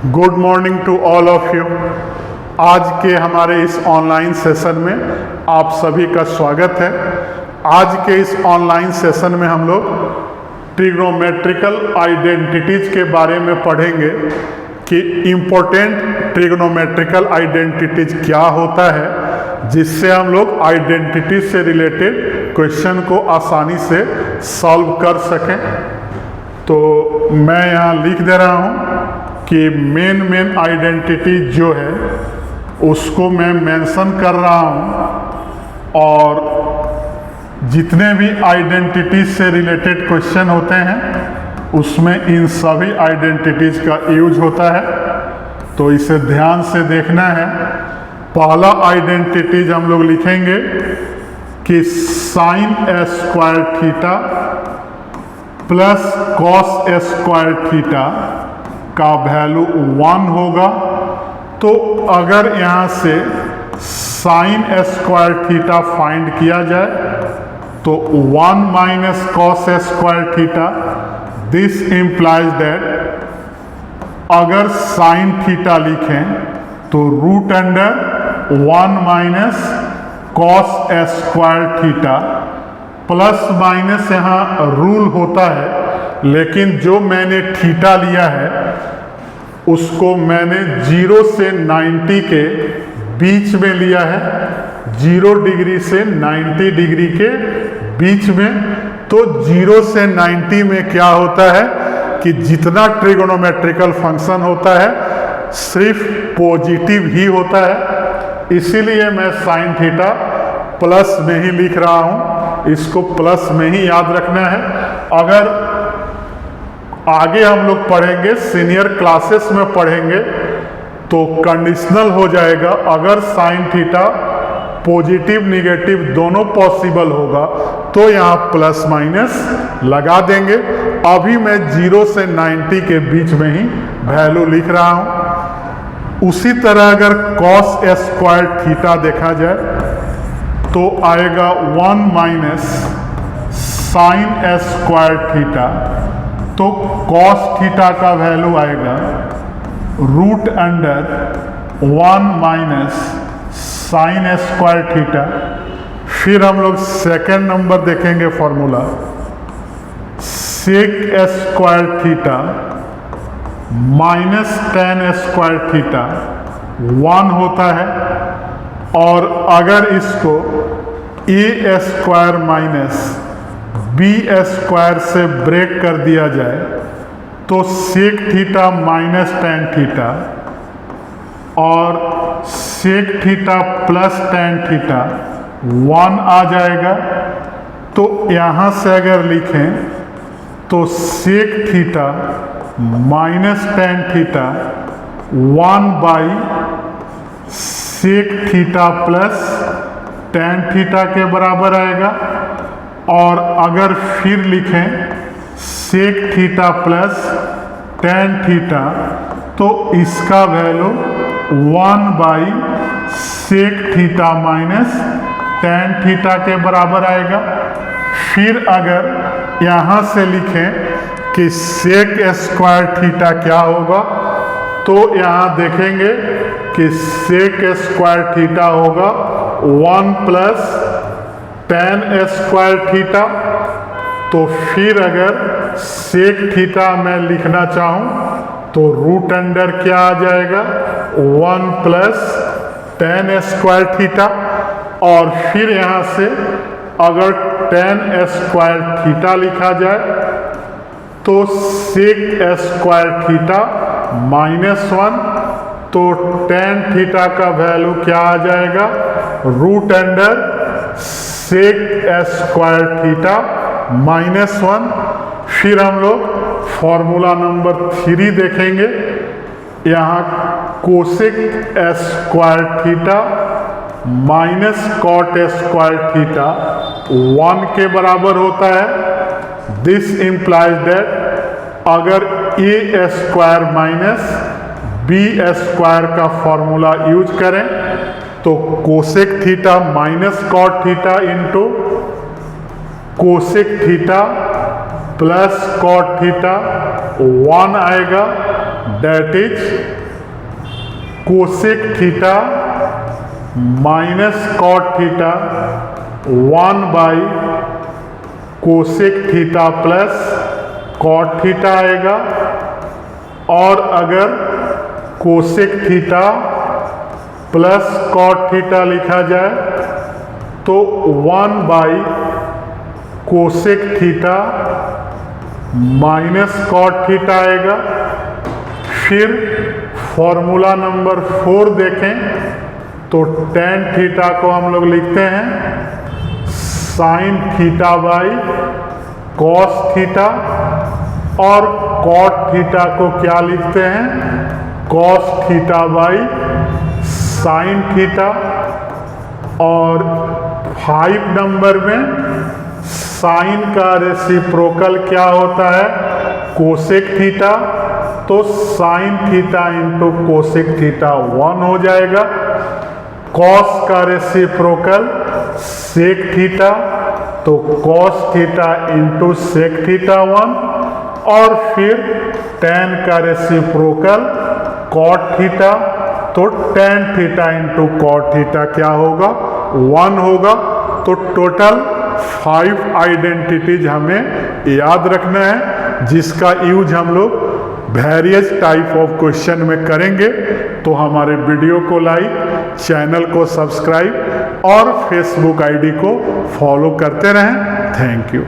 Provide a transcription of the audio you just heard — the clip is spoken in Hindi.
Good morning to all of you. आज के हमारे इस ऑनलाइन सेशन में आप सभी का स्वागत है। आज के इस ऑनलाइन सेशन में हम लोग ट्रिग्नोमेट्रिकल आइडेंटिटीज के बारे में पढ़ेंगे कि इम्पोर्टेंट ट्रिग्नोमेट्रिकल आइडेंटिटीज क्या होता है, जिससे हम लोग आइडेंटिटीज से रिलेटेड क्वेश्चन को आसानी से सॉल्व कर सकें। तो मैं यहाँ लिख दे रहा हूँ कि मेन आइडेंटिटी जो है उसको मैं मेंशन कर रहा हूँ, और जितने भी आइडेंटिटीज से रिलेटेड क्वेश्चन होते हैं उसमें इन सभी आइडेंटिटीज का यूज होता है। तो इसे ध्यान से देखना है। पहला आइडेंटिटीज हम लोग लिखेंगे कि sign square theta plus cos square theta का वैल्यू 1 होगा। तो अगर यहाँ से साइन स्क्वायर थीटा फाइंड किया जाए तो 1 minus cos square theta, this implies that अगर साइन थीटा लिखें तो root under 1 minus cos square theta, plus minus यहाँ रूल होता है, लेकिन जो मैंने थीटा लिया है उसको मैंने 0 से 90 के बीच में लिया है, 0 डिग्री से 90 डिग्री के बीच में। तो 0 से 90 में क्या होता है कि जितना ट्रिगोनोमेट्रिकल फंक्शन होता है सिर्फ पॉजिटिव ही होता है, इसीलिए मैं साइन थीटा प्लस में ही लिख रहा हूँ। इसको प्लस में ही याद रखना है। अगर आगे हम लोग पढ़ेंगे, सीनियर क्लासेस में पढ़ेंगे, तो कंडीशनल हो जाएगा। अगर साइन थीटा पॉजिटिव निगेटिव दोनों पॉसिबल होगा तो यहाँ प्लस माइनस लगा देंगे। अभी मैं 0 से 90 के बीच में ही वैल्यू लिख रहा हूँ। उसी तरह अगर कॉस स्क्वायर थीटा देखा जाए तो आएगा 1 माइनस साइन स्क्वायर थीटा। तो कॉस थीटा का वैल्यू आएगा root under 1 minus sine square theta. फिर हम लोग सेकेंड नंबर देखेंगे formula, sec square theta minus tan square theta 1 होता है। और अगर इसको A square minus B square से ब्रेक कर दिया जाए तो sec theta minus tan theta और sec theta plus tan theta 1 आ जाएगा। तो यहाँ से अगर लिखें तो sec theta minus tan theta 1 by sec theta plus tan theta के बराबर आएगा। और अगर फिर लिखें sec theta plus tan theta तो इसका value 1 by sec theta minus tan theta के बराबर आएगा। फिर अगर यहाँ से लिखें कि सेक स्क्वायर थीटा क्या होगा तो यहाँ देखेंगे कि सेक स्क्वायर थीटा होगा 1 प्लस टेन स्क्वायर थीटा। तो फिर अगर सेक थीटा मैं लिखना चाहूँ तो रूट अंडर क्या आ जाएगा 1 प्लस टेन स्क्वायर थीटा। और फिर यहाँ से अगर टेन स्क्वायर थीटा लिखा जाए तो सेक स्क्वायर थीटा -1। तो टेन थीटा का वैल्यू क्या आ जाएगा root under sec square theta -1। फिर हम लोग फॉर्मूला नंबर 3 देखेंगे। यहाँ cosec square theta minus cot square theta 1 के बराबर होता है। दिस इम्प्लाइज दैट अगर A square minus B square का फॉर्मूला यूज करें तो cosec theta minus cot theta into cosec theta plus cot theta 1 आएगा। That is cosec theta minus cot theta 1 by cosec theta plus cot theta आएगा। और अगर cosec theta plus cot theta लिखा जाए तो 1 by cosec theta minus cot theta आएगा। फिर फॉर्मूला नंबर 4 देखें तो टेन थीटा को हम लोग लिखते हैं sine theta by cos theta, और कॉट थीटा को क्या लिखते हैं cos theta by sine theta. और 5 नंबर में साइन का रेसिप्रोकल क्या होता है कोसेक थीटा, तो sine theta into cosec theta 1 हो जाएगा। कॉस का रेसिप्रोकल सेक थीटा, तो cos theta into sec theta 1। और फिर टेन का रेसिप्रोकल कॉट थीटा, तो tan theta into cot theta क्या होगा 1 होगा। तो टोटल 5 आइडेंटिटीज हमें याद रखना है, जिसका यूज हम लोग वेरियस टाइप ऑफ क्वेश्चन में करेंगे। तो हमारे वीडियो को लाइक, चैनल को सब्सक्राइब और फेसबुक आईडी को फॉलो करते रहें। Thank you.